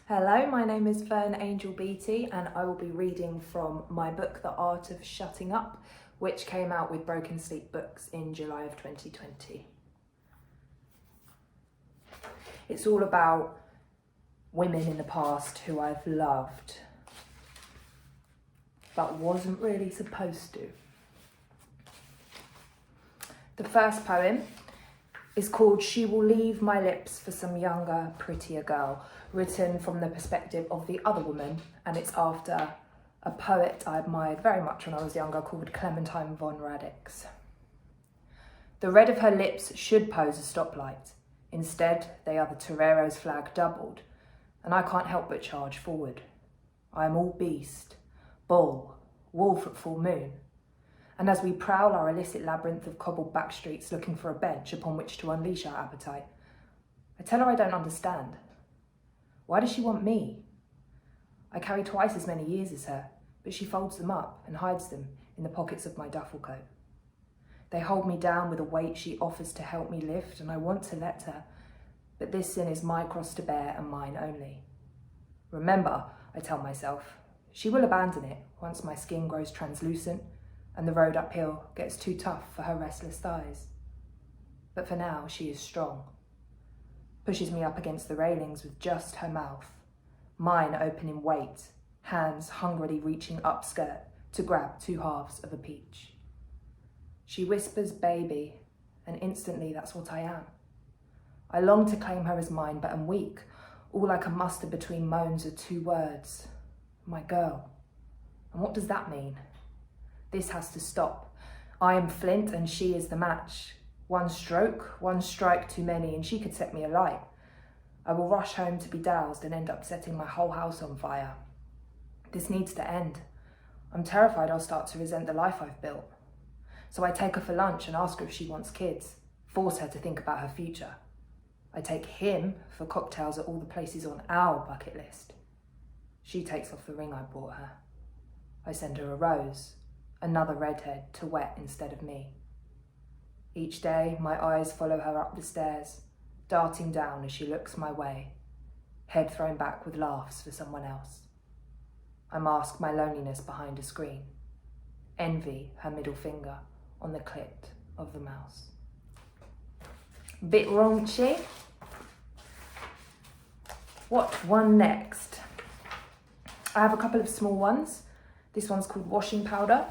Hello, my name is Fern Angel Beattie and I will be reading from my book, The Art of Shutting Up, which came out with Broken Sleep Books in July of 2020. It's all about women in the past who I've loved, but wasn't really supposed to. The first poem is called She Will Leave My Lips for Some Younger, Prettier Girl, written from the perspective of the other woman, and it's after a poet I admired very much when I was younger called Clementine von Radix. The red of her lips should pose a stoplight. Instead, they are the torero's flag doubled, and I can't help but charge forward. I am all beast, bull, wolf at full moon. And as we prowl our illicit labyrinth of cobbled back streets looking for a bench upon which to unleash our appetite, I tell her I don't understand. Why does she want me? I carry twice as many years as her, but she folds them up and hides them in the pockets of my duffel coat. They hold me down with a weight she offers to help me lift, and I want to let her, but this sin is my cross to bear and mine only. Remember, I tell myself, she will abandon it once my skin grows translucent and the road uphill gets too tough for her restless thighs. But for now, she is strong. Pushes me up against the railings with just her mouth, mine open in weight, hands hungrily reaching up skirt to grab two halves of a peach. She whispers baby, and instantly that's what I am. I long to claim her as mine, but am weak. All I can muster between moans are two words, my girl. And what does that mean? This has to stop. I am flint and she is the match. One stroke, one strike too many, and she could set me alight. I will rush home to be doused and end up setting my whole house on fire. This needs to end. I'm terrified I'll start to resent the life I've built. So I take her for lunch and ask her if she wants kids, force her to think about her future. I take him for cocktails at all the places on our bucket list. She takes off the ring I bought her. I send her a rose, another redhead to wet instead of me. Each day, my eyes follow her up the stairs, darting down as she looks my way, head thrown back with laughs for someone else. I mask my loneliness behind a screen, envy her middle finger on the clit of the mouse. Bit raunchy. What one next? I have a couple of small ones. This one's called Washing Powder.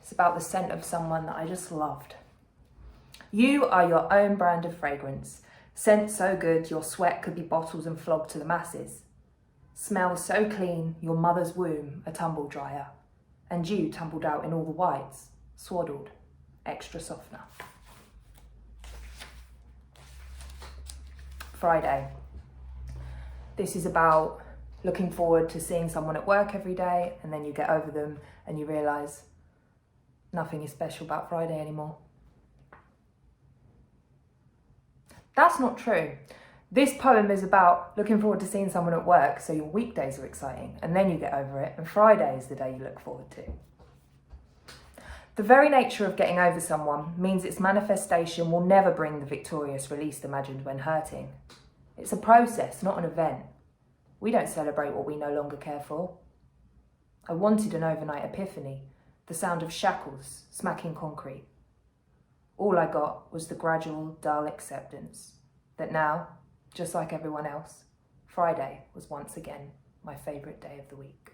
It's about the scent of someone that I just loved. You are your own brand of fragrance. Scent so good your sweat could be bottled and flogged to the masses. Smell so clean your mother's womb a tumble dryer. And you tumbled out in all the whites, swaddled, extra softener. Friday. This is about looking forward to seeing someone at work every day, and then you get over them and you realise nothing is special about Friday anymore. That's not true. This poem is about looking forward to seeing someone at work, so your weekdays are exciting, and then you get over it, and Friday is the day you look forward to. The very nature of getting over someone means its manifestation will never bring the victorious release imagined when hurting. It's a process, not an event. We don't celebrate what we no longer care for. I wanted an overnight epiphany, the sound of shackles smacking concrete. All I got was the gradual, dull acceptance that now, just like everyone else, Friday was once again my favourite day of the week.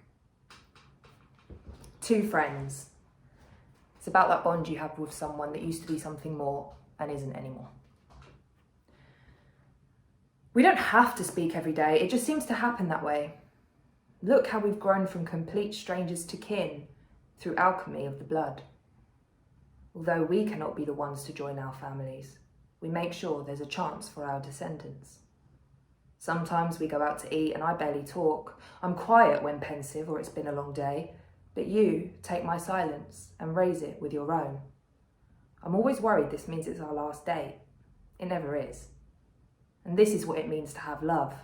Two friends. It's about that bond you have with someone that used to be something more and isn't anymore. We don't have to speak every day, it just seems to happen that way. Look how we've grown from complete strangers to kin through alchemy of the blood. Although we cannot be the ones to join our families, we make sure there's a chance for our descendants. Sometimes we go out to eat and I barely talk. I'm quiet when pensive or it's been a long day, but you take my silence and raise it with your own. I'm always worried this means it's our last date. It never is. And this is what it means to have love.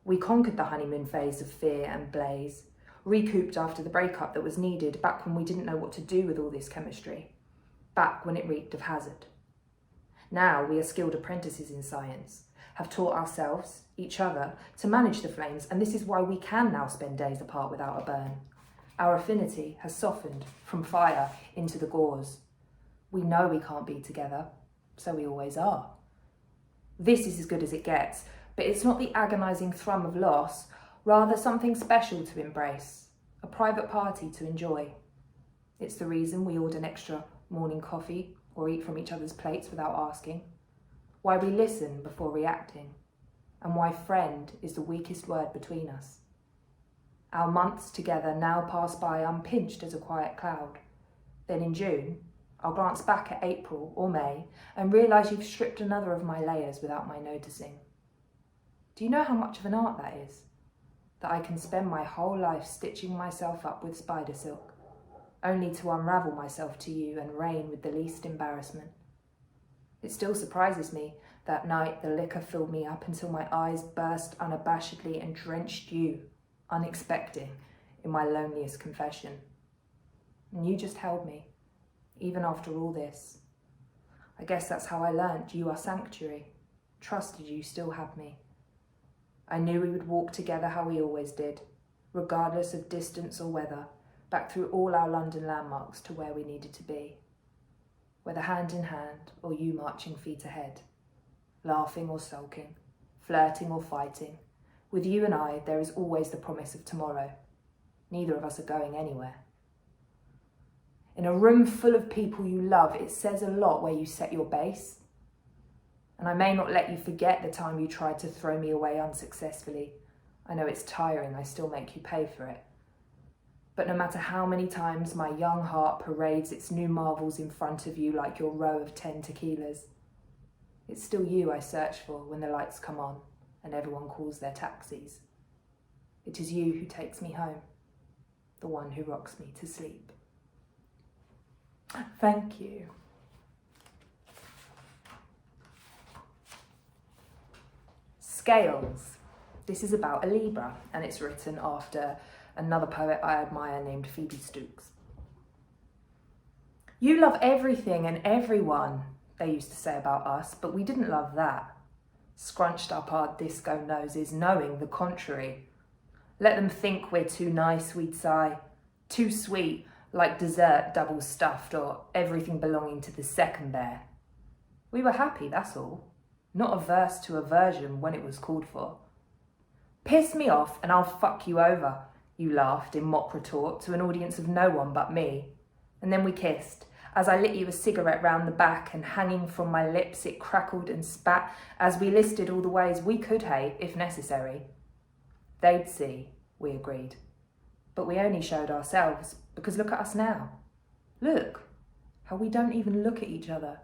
We conquered the honeymoon phase of fear and blaze, recouped after the breakup that was needed back when we didn't know what to do with all this chemistry, back when it reeked of hazard. Now we are skilled apprentices in science, have taught ourselves, each other, to manage the flames, and this is why we can now spend days apart without a burn. Our affinity has softened from fire into the gauze. We know we can't be together, so we always are. This is as good as it gets, but it's not the agonising thrum of loss, rather something special to embrace, a private party to enjoy. It's the reason we order an extra morning coffee or eat from each other's plates without asking, why we listen before reacting, and why friend is the weakest word between us. Our months together now pass by unpinched as a quiet cloud. Then in June, I'll glance back at April or May and realise you've stripped another of my layers without my noticing. Do you know how much of an art that is? That I can spend my whole life stitching myself up with spider silk, only to unravel myself to you and reign with the least embarrassment. It still surprises me that night the liquor filled me up until my eyes burst unabashedly and drenched you, unexpecting, in my loneliest confession. And you just held me, even after all this. I guess that's how I learnt you are sanctuary, trusted you still have me. I knew we would walk together how we always did, regardless of distance or weather, back through all our London landmarks to where we needed to be. Whether hand in hand or you marching feet ahead, laughing or sulking, flirting or fighting, with you and I there is always the promise of tomorrow. Neither of us are going anywhere. In a room full of people you love, it says a lot where you set your base. And I may not let you forget the time you tried to throw me away unsuccessfully. I know it's tiring, I still make you pay for it. But no matter how many times my young heart parades its new marvels in front of you like your row of 10 tequilas, it's still you I search for when the lights come on and everyone calls their taxis. It is you who takes me home, the one who rocks me to sleep. Thank you. Scales. This is about a Libra, and it's written after another poet I admire named Phoebe Stooks. You love everything and everyone, they used to say about us, but we didn't love that. Scrunched up our disco noses, knowing the contrary. Let them think we're too nice, we'd sigh. Too sweet, like dessert double stuffed or everything belonging to the second bear. We were happy, that's all. Not averse to aversion when it was called for. Piss me off and I'll fuck you over, you laughed in mock retort to an audience of no one but me. And then we kissed, as I lit you a cigarette round the back and hanging from my lips it crackled and spat as we listed all the ways we could hate if necessary. They'd see, we agreed. But we only showed ourselves, because look at us now. Look, how we don't even look at each other.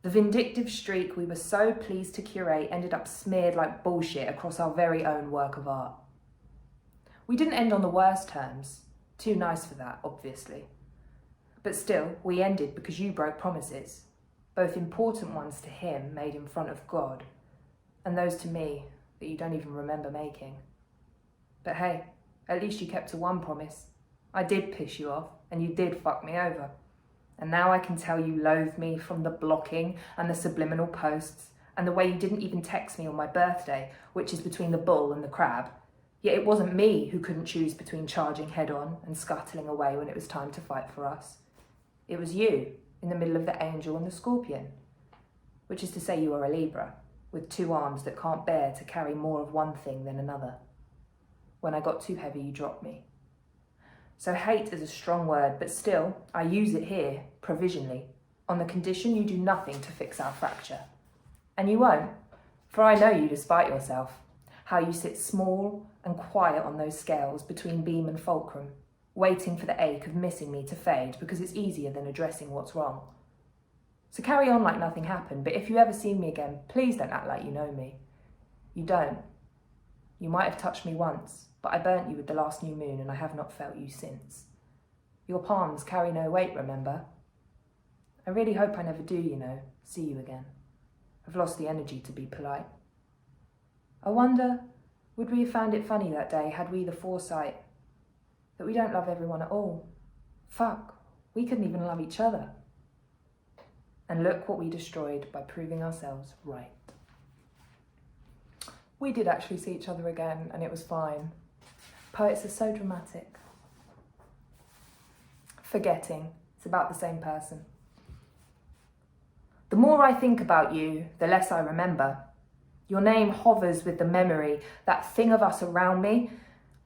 The vindictive streak we were so pleased to curate ended up smeared like bullshit across our very own work of art. We didn't end on the worst terms. Too nice for that, obviously. But still, we ended because you broke promises, both important ones to him made in front of God, and those to me that you don't even remember making. But hey, at least you kept to one promise. I did piss you off, and you did fuck me over. And now I can tell you loathe me from the blocking and the subliminal posts and the way you didn't even text me on my birthday, which is between the bull and the crab. Yet it wasn't me who couldn't choose between charging head on and scuttling away when it was time to fight for us. It was you, in the middle of the angel and the scorpion. Which is to say you are a Libra, with two arms that can't bear to carry more of one thing than another. When I got too heavy, you dropped me. So hate is a strong word, but still, I use it here, provisionally, on the condition you do nothing to fix our fracture. And you won't, for I know you despite yourself, how you sit small and quiet on those scales between beam and fulcrum, waiting for the ache of missing me to fade because it's easier than addressing what's wrong. So carry on like nothing happened, but if you ever see me again, please don't act like you know me. You don't. You might have touched me once, but I burnt you with the last new moon and I have not felt you since. Your palms carry no weight, remember? I really hope I never do, see you again. I've lost the energy to be polite. I wonder, would we have found it funny that day had we the foresight that we don't love everyone at all? Fuck, we couldn't even love each other. And look what we destroyed by proving ourselves right. We did actually see each other again and it was fine. Poets are so dramatic. Forgetting, it's about the same person. The more I think about you, the less I remember. Your name hovers with the memory, that thing of us around me,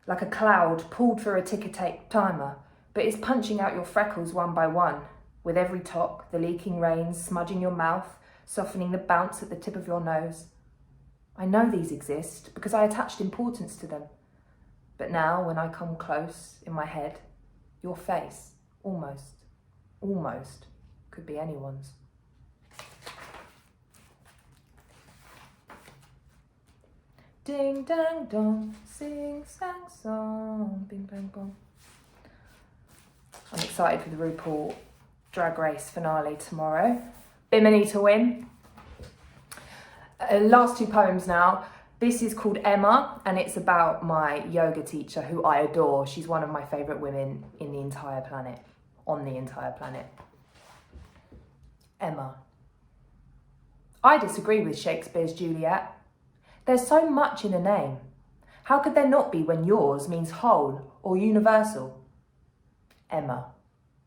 like a cloud pulled for a ticker-tape timer, but is punching out your freckles one by one, with every talk, the leaking rain smudging your mouth, softening the bounce at the tip of your nose. I know these exist because I attached importance to them. But now, when I come close in my head, your face, almost, could be anyone's. Ding dang dong, sing sang song, bing bang bong. I'm excited for the RuPaul Drag Race finale tomorrow. Bimini to win. Last two poems now. This is called Emma, and it's about my yoga teacher who I adore. She's one of my favourite women in the entire planet, on the entire planet. Emma. I disagree with Shakespeare's Juliet. There's so much in a name. How could there not be when yours means whole or universal? Emma.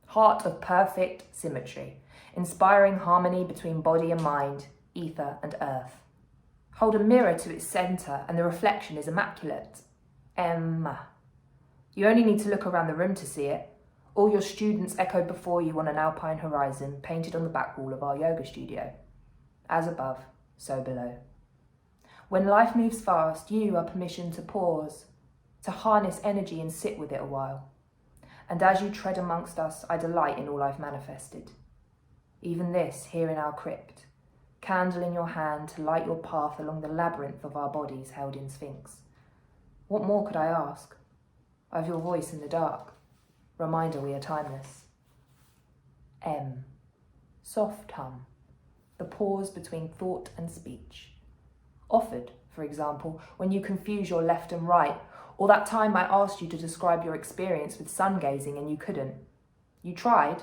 Heart of perfect symmetry, inspiring harmony between body and mind, ether and earth. Hold a mirror to its centre and the reflection is immaculate. Emma. You only need to look around the room to see it. All your students echo before you on an alpine horizon painted on the back wall of our yoga studio. As above, so below. When life moves fast, you are permission to pause, to harness energy and sit with it a while. And as you tread amongst us, I delight in all I've manifested. Even this, here in our crypt, candle in your hand to light your path along the labyrinth of our bodies held in sphinx. What more could I ask? Of your voice in the dark, reminder we are timeless. M. Soft hum, the pause between thought and speech. Offered, for example, when you confuse your left and right, or that time I asked you to describe your experience with sun gazing and you couldn't. You tried,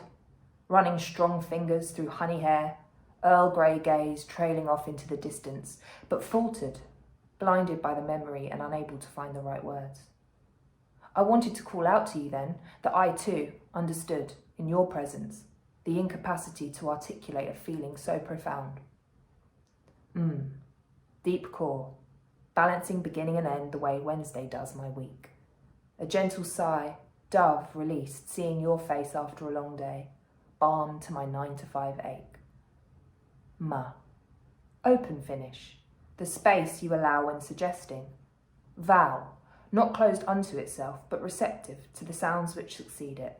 running strong fingers through honey hair, Earl Grey gaze trailing off into the distance, but faltered, blinded by the memory and unable to find the right words. I wanted to call out to you then that I too understood, in your presence, the incapacity to articulate a feeling so profound. Deep core, balancing beginning and end the way Wednesday does my week. A gentle sigh, dove released, seeing your face after a long day, balm to my 9 to 5 ache. Ma. Open finish, the space you allow when suggesting. Vowel, not closed unto itself, but receptive to the sounds which succeed it.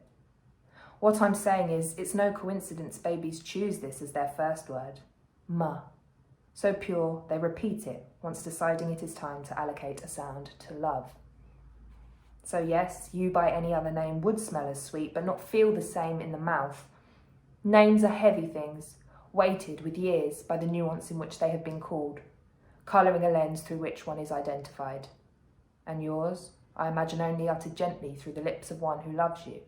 What I'm saying is, it's no coincidence babies choose this as their first word. Ma. So pure, they repeat it once deciding it is time to allocate a sound to love. So yes, you by any other name would smell as sweet, but not feel the same in the mouth. Names are heavy things, weighted with years by the nuance in which they have been called, colouring a lens through which one is identified. And yours, I imagine only uttered gently through the lips of one who loves you,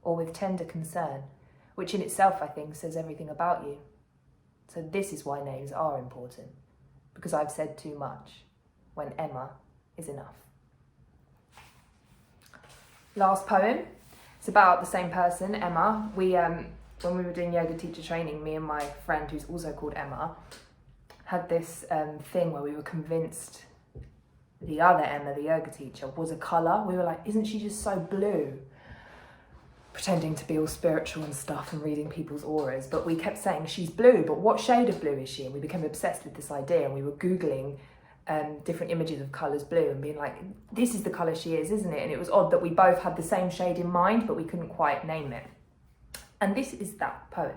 or with tender concern, which in itself, I think, says everything about you. So this is why names are important, because I've said too much, when Emma is enough. Last poem, it's about the same person, Emma. When we were doing yoga teacher training, me and my friend, who's also called Emma, had this thing where we were convinced the other Emma, the yoga teacher, was a colour. We were like, isn't she just so blue? Pretending to be all spiritual and stuff and reading people's auras. But we kept saying, she's blue, but what shade of blue is she? And we became obsessed with this idea, and we were Googling different images of colours blue and being like, this is the colour she is, isn't it? And it was odd that we both had the same shade in mind, but we couldn't quite name it. And this is that poem.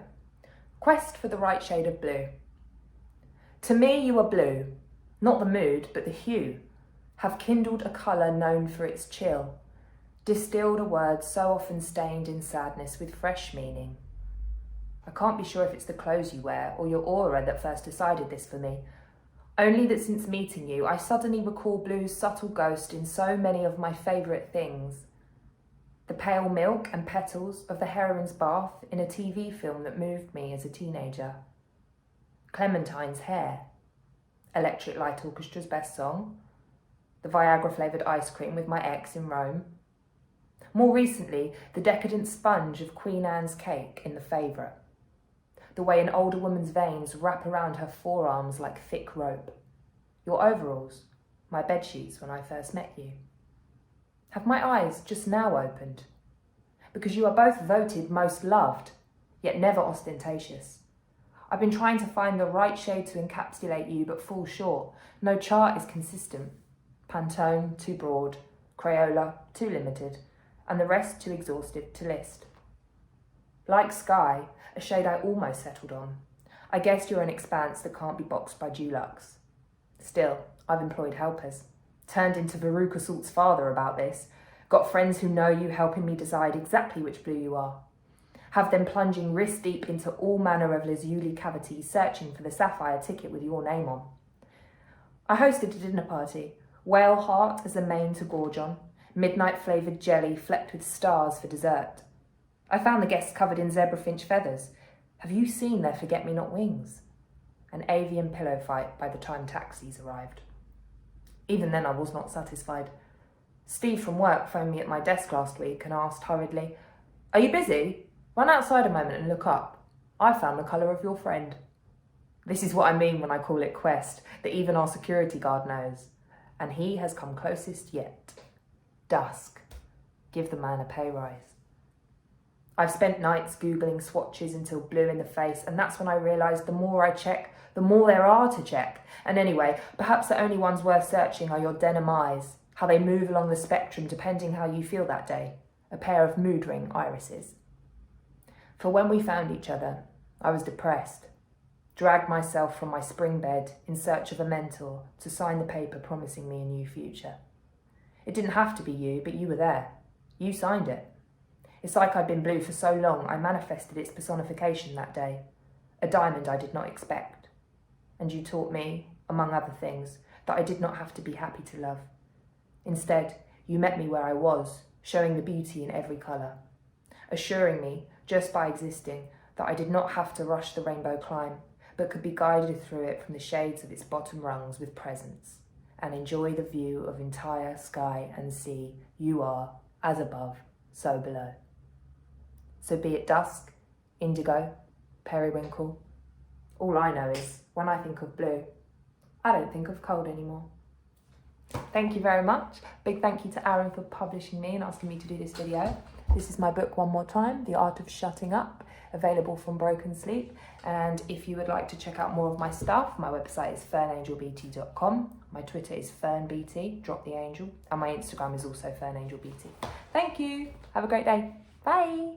Quest for the right shade of blue. To me you are blue, not the mood, but the hue, have kindled a colour known for its chill, distilled a word so often stained in sadness with fresh meaning. I can't be sure if it's the clothes you wear or your aura that first decided this for me, only that since meeting you, I suddenly recall blue's subtle ghost in so many of my favourite things. The pale milk and petals of the heroine's bath in a TV film that moved me as a teenager. Clementine's hair. Electric Light Orchestra's best song, the Viagra-flavoured ice cream with my ex in Rome. More recently, the decadent sponge of Queen Anne's cake in The Favourite. The way an older woman's veins wrap around her forearms like thick rope. Your overalls, my bedsheets when I first met you. Have my eyes just now opened? Because you are both voted most loved, yet never ostentatious. I've been trying to find the right shade to encapsulate you, but fall short. No chart is consistent. Pantone, too broad. Crayola, too limited. And the rest too exhaustive to list. Like sky, a shade I almost settled on. I guess you're an expanse that can't be boxed by Dulux. Still, I've employed helpers. Turned into Veruca Salt's father about this. Got friends who know you helping me decide exactly which blue you are. Have them plunging wrist deep into all manner of lazuli cavities searching for the sapphire ticket with your name on. I hosted a dinner party. Whale heart as the main to gorge on. Midnight flavoured jelly flecked with stars for dessert. I found the guests covered in zebrafinch feathers. Have you seen their forget-me-not wings? An avian pillow fight by the time taxis arrived. Even then I was not satisfied. Steve from work phoned me at my desk last week and asked hurriedly, "Are you busy? Run outside a moment and look up. I found the colour of your friend." This is what I mean when I call it quest, that even our security guard knows. And he has come closest yet. Dusk. Give the man a pay rise. I've spent nights Googling swatches until blue in the face, and that's when I realised the more I check, the more there are to check. And anyway, perhaps the only ones worth searching are your denim eyes, how they move along the spectrum depending how you feel that day. A pair of mood ring irises. For when we found each other, I was depressed. Dragged myself from my spring bed in search of a mentor to sign the paper promising me a new future. It didn't have to be you, but you were there. You signed it. It's like I'd been blue for so long, I manifested its personification that day. A diamond I did not expect. And you taught me, among other things, that I did not have to be happy to love. Instead, you met me where I was, showing the beauty in every colour. Assuring me, just by existing, that I did not have to rush the rainbow climb, but could be guided through it from the shades of its bottom rungs with presence, and enjoy the view of entire sky and sea. You are, as above, so below. So be it dusk, indigo, periwinkle. All I know is, when I think of blue, I don't think of cold anymore. Thank you very much. Big thank you to Aaron for publishing me and asking me to do this video. This is my book one more time, The Art of Shutting Up, available from Broken Sleep. And if you would like to check out more of my stuff, my website is fernangelbeattie.com. My Twitter is fernbeattie, drop the angel. And my Instagram is also fernangelbeattie. Thank you. Have a great day. Bye.